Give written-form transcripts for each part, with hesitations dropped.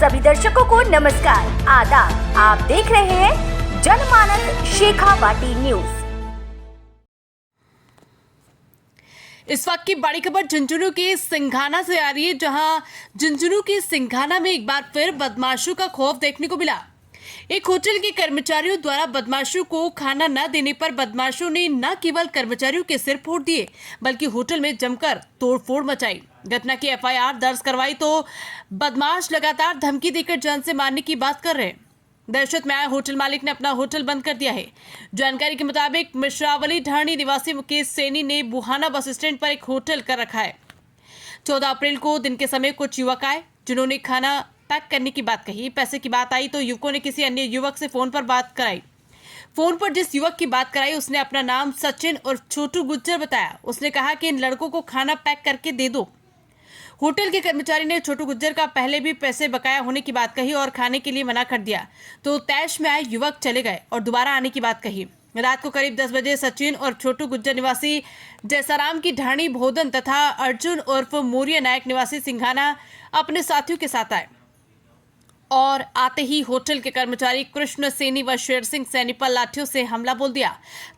सभी दर्शकों को नमस्कार, आदाब। आप देख रहे हैं जनमानस शेखावाटी न्यूज। इस वक्त की बड़ी खबर झुंझुनू के सिंघाना से आ रही है, जहां झुंझुनू के सिंघाना में एक बार फिर बदमाशों का खौफ देखने को मिला। एक होटल के कर्मचारियों द्वारा बदमाशों को खाना न देने पर बदमाशों ने न केवल कर्मचारियों के सिर फोड़ दिए, बल्कि होटल में जमकर तोड़फोड़ मचाई। घटना की एफआईआर दर्ज करवाई तो बदमाश लगातार धमकी देकर जान से मारने की बात कर रहे हैं। दहशत में आए होटल मालिक ने अपना होटल बंद कर दिया है। जानकारी के मुताबिक मिश्रावली ढाणी निवासी मुकेश सैनी ने बुहाना बस स्टैंड पर एक होटल कर रखा है। 14 अप्रैल को दिन के समय कुछ युवक आए, जिन्होंने खाना पैक करने की बात कही। पैसे की बात आई तो युवकों ने किसी अन्य युवक से फोन पर बात कराई। फोन पर जिस युवक की बात कराई उसने अपना नाम सचिन और छोटू गुज्जर बताया। उसने कहा कि इन लड़कों को खाना पैक करके दे दो। होटल के कर्मचारी ने छोटू गुज्जर का पहले भी पैसे बकाया होने की बात कही और खाने के लिए मना कर दिया, तो तैश में आए युवक चले गए और दोबारा आने की बात कही। रात को करीब 10 बजे सचिन और छोटू गुज्जर निवासी जैसाराम की ढाणी भोदन तथा अर्जुन उर्फ मोरिया नायक निवासी सिंघाना अपने साथियों के साथ आए और आते ही होटल के कर्मचारी कृष्ण सैनी व शेर सिंह सैनी पर लाठियों से हमला बोल दिया।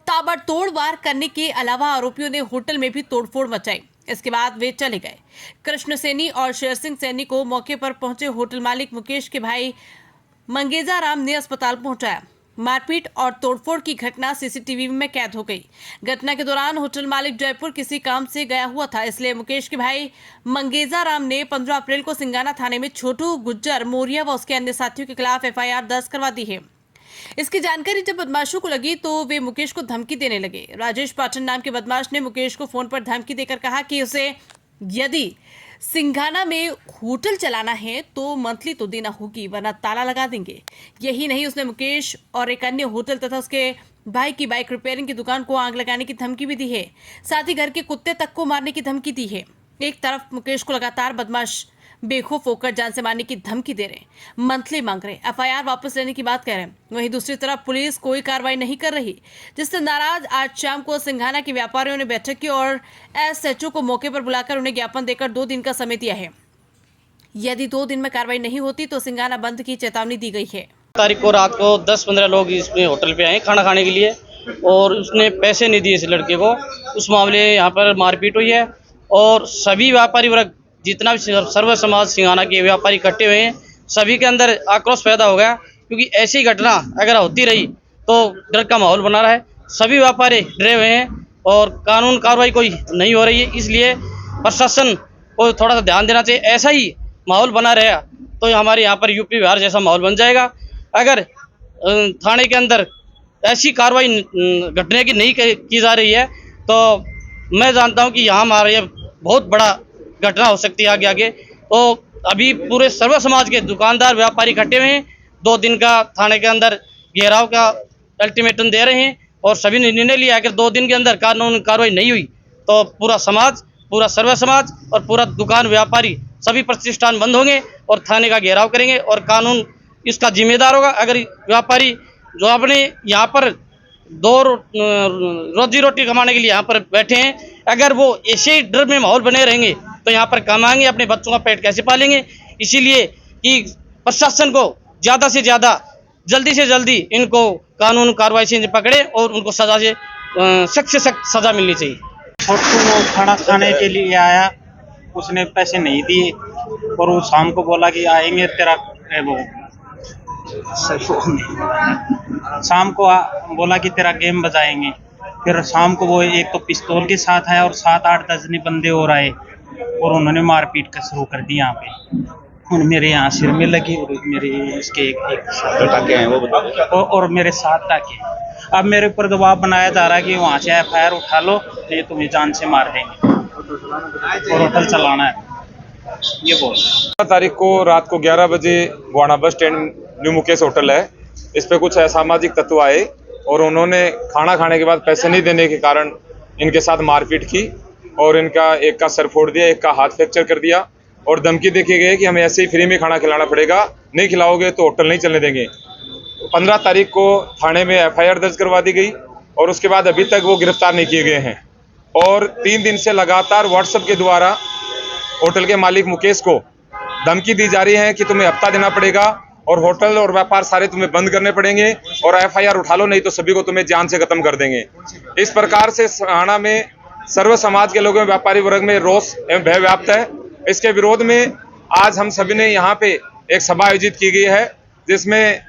ताबड़तोड़ वार करने के अलावा आरोपियों ने होटल में भी तोड़फोड़ मचाई। इसके बाद वे चले गए। कृष्ण सैनी और शेर सिंह सैनी को मौके पर पहुंचे होटल मालिक मुकेश के भाई मंगेजा राम ने अस्पताल पहुंचाया। मारपीट और तोड़फोड़ की घटना सीसीटीवी में कैद हो गई। घटना के दौरान होटल मालिक जयपुर किसी काम से गया हुआ था, इसलिए मुकेश के भाई मंगेजा राम ने 15 अप्रैल को सिंघाना थाने में छोटू गुज्जर मोरिया व उसके अन्य साथियों के खिलाफ एफआईआर दर्ज करवा दी है। इसकी जानकारी जब बदमाशों को लगी तो वे मुकेश को धमकी देने लगे। राजेश पाठन नाम के बदमाश ने मुकेश को फोन पर धमकी देकर कहा कि उसे यदि सिंघाना में होटल चलाना है तो मंथली तो देना होगी, वरना ताला लगा देंगे। यही नहीं, उसने मुकेश और एक अन्य होटल तथा उसके भाई की बाइक रिपेयरिंग की दुकान को आग लगाने की धमकी भी दी है। साथ ही घर के कुत्ते तक को मारने की धमकी दी है। एक तरफ मुकेश को लगातार बदमाश बेखौफ होकर जान से मारने की धमकी दे रहे, मंथली मांग रहे, एफआईआर वापस लेने की बात कह रहे हैं। वहीं दूसरी तरफ पुलिस कोई कार्रवाई नहीं कर रही, जिससे नाराज आज शाम को सिंघाना के व्यापारियों ने बैठक की और एसएचओ को मौके पर बुलाकर उन्हें ज्ञापन देकर 2 दिन का समय दिया है। यदि 2 दिन में कार्रवाई नहीं होती तो सिंघाना बंद की चेतावनी दी गई है। तारीख को रात को 10-15 लोग इसमें होटल पे आए खाना खाने के लिए और उसने पैसे नहीं दिए इस लड़के को। उस मामले यहाँ पर मारपीट हुई है और सभी व्यापारी वर्ग जितना भी सर्व समाज सिंघाना के व्यापारी इकट्ठे हुए हैं, सभी के अंदर आक्रोश पैदा हो गया, क्योंकि ऐसी घटना अगर होती रही तो डर का माहौल बना रहा है। सभी व्यापारी डरे हुए हैं और कानून कार्रवाई कोई नहीं हो रही है, इसलिए प्रशासन को थोड़ा सा ध्यान देना चाहिए। ऐसा ही माहौल बना रहेगा तो हमारे यहाँ पर यूपी बिहार जैसा माहौल बन जाएगा। अगर थाने के अंदर ऐसी कार्रवाई घटने की नहीं की जा रही है तो मैं जानता हूँ कि यहाँ हमारे बहुत बड़ा घटना हो सकती है आगे। तो अभी पूरे सर्व समाज के दुकानदार व्यापारी इकट्ठे हुए हैं। 2 दिन का थाने के अंदर घेराव का अल्टीमेटम दे रहे हैं और सभी ने निर्णय लिया है कि 2 दिन के अंदर कानून कार्रवाई नहीं हुई तो पूरा समाज, पूरा सर्व समाज और पूरा दुकान व्यापारी सभी प्रतिष्ठान बंद होंगे और थाने का घेराव करेंगे और कानून इसका जिम्मेदार होगा। अगर व्यापारी जो अपने यहाँ पर 2 रोजी रोटी कमाने के लिए यहाँ पर बैठे हैं, अगर वो ऐसे ही डर में माहौल बने रहेंगे तो यहाँ पर कमाएंगे, अपने बच्चों का पेट कैसे पालेंगे। इसीलिए कि प्रशासन को ज़्यादा से ज़्यादा जल्दी से जल्दी इनको कानून कार्रवाई से पकड़े और उनको सजा से सख्त सजा मिलनी चाहिए। छोटू वो खाना खाने के लिए आया, उसने पैसे नहीं दिए और वो शाम को बोला कि आएंगे तेरा वो शाम को बोला कि तेरा गेम बजाएंगे। फिर शाम को वो एक तो पिस्तौल के साथ आया और 7-8 दर्जनी बंदे और आए और उन्होंने मारपीट कर शुरू कर दी यहाँ पे। मेरे यहाँ सिर में लगी और मेरे इसके एक टाके हैं वो और मेरे 7 टाके। अब मेरे ऊपर दबाव बनाया जा रहा है कि वहाँ से एफआईआर उठा लो, ये तुम्हें जान से मार देंगे और होटल चलाना है, ये बोल। 15 तारीख को रात को 11 बजे Buhana bus stand new Mukesh hotel है, इस पे कुछ असामाजिक तत्व आए और उन्होंने खाना खाने के बाद पैसे नहीं देने के कारण इनके साथ मारपीट की और इनका एक का सर फोड़ दिया, एक का हाथ फ्रैक्चर कर दिया और धमकी देके गए कि हमें ऐसे ही फ्री में खाना खिलाना पड़ेगा, नहीं खिलाओगे तो होटल नहीं चलने देंगे। 15 तारीख को थाने में एफआईआर दर्ज करवा दी गई और उसके बाद अभी तक वो गिरफ्तार नहीं किए गए हैं और 3 दिन से लगातार व्हाट्सएप के द्वारा होटल के मालिक मुकेश को धमकी दी जा रही है कि तुम्हें हफ्ता देना पड़ेगा और होटल और व्यापार सारे तुम्हें बंद करने पड़ेंगे और एफआईआर उठा लो, नहीं तो सभी को तुम्हें जान से खत्म कर देंगे। इस प्रकार से सिंघाना में सर्व समाज के लोगों में, व्यापारी वर्ग में रोष एवं भय व्याप्त है। इसके विरोध में आज हम सभी ने यहाँ पे एक सभा आयोजित की गई है, जिसमें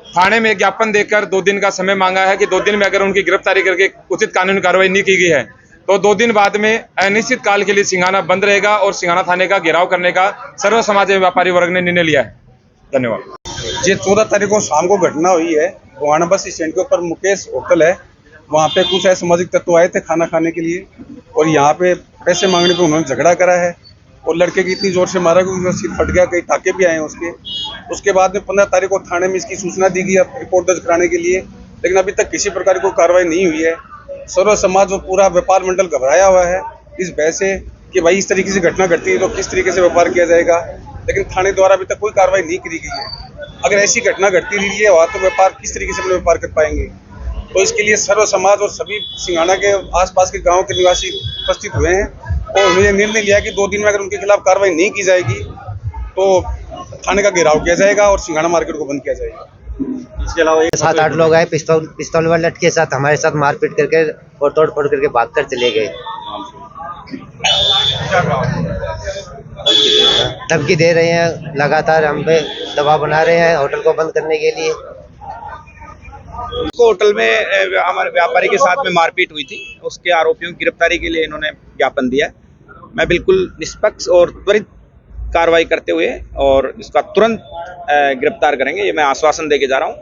थाने में ज्ञापन देकर 2 दिन का समय मांगा है कि 2 दिन में अगर उनकी गिरफ्तारी करके उचित कानूनी कार्रवाई नहीं की गई है तो 2 दिन बाद में अनिश्चित काल के लिए सिंघाना बंद रहेगा और सिंघाना थाने का घेराव करने का सर्व समाज एवं व्यापारी वर्ग ने निर्णय लिया है। धन्यवाद। ये 14 तारीख को शाम को घटना हुई है। गोहाना बस स्टैंड के ऊपर मुकेश होटल है, वहाँ पे कुछ असामाजिक तत्व आए थे खाना खाने के लिए और यहाँ पे पैसे मांगने पे उन्होंने झगड़ा करा है और लड़के की इतनी जोर से मारा कि उसका सिर फट गया, कई टाके भी आए हैं उसके। उसके बाद में 15 तारीख को थाने में इसकी सूचना दी गई रिपोर्ट दर्ज कराने के लिए, लेकिन अभी तक किसी प्रकार की कोई कार्रवाई नहीं हुई है। सर्व समाज और पूरा व्यापार मंडल घबराया हुआ है इस भय से कि भाई इस तरीके से घटना घटती है तो किस तरीके से व्यापार किया जाएगा, लेकिन थाने द्वारा अभी तक कोई कार्रवाई नहीं की गई है। अगर ऐसी घटना घटती रही है वहाँ तो व्यापार किस तरीके से अपने व्यापार कर पाएंगे। तो इसके लिए सर्व समाज और सभी सिंघाना के आसपास के गाँव के निवासी उपस्थित हुए हैं और उन्होंने निर्णय लिया कि 2 दिन में अगर उनके खिलाफ कार्रवाई नहीं की जाएगी तो थाने का घेराव किया जाएगा और सिंघाना मार्केट को बंद किया जाएगा। इसके अलावा 7-8 लोग आए पिस्तौल वाले लट के साथ हमारे साथ मारपीट करके और तोड़ फोड़ करके भागकर चले गए। धमकी दे रहे हैं, लगातार हम पे दबाव बना रहे हैं होटल को बंद करने के लिए। होटल में हमारे व्यापारी के साथ में मारपीट हुई थी, उसके आरोपियों की गिरफ्तारी के लिए इन्होंने ज्ञापन दिया। मैं बिल्कुल निष्पक्ष और त्वरित कार्रवाई करते हुए और इसका तुरंत गिरफ्तार करेंगे, ये मैं आश्वासन देके जा रहा हूँ।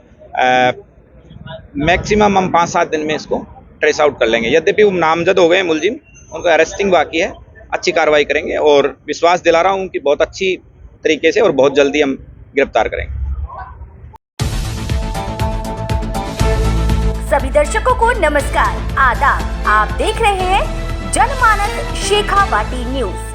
मैक्सिमम हम 5-7 दिन में इसको ट्रेस आउट कर लेंगे। यद्यपि वो नामजद हो गए मुलजिम, उनको अरेस्टिंग बाकी है, अच्छी कार्रवाई करेंगे और विश्वास दिला रहा हूँ कि बहुत अच्छी तरीके से और बहुत जल्दी हम गिरफ्तार करेंगे। सभी दर्शकों को नमस्कार, आदाब। आप देख रहे हैं जनमानस शेखावाटी न्यूज।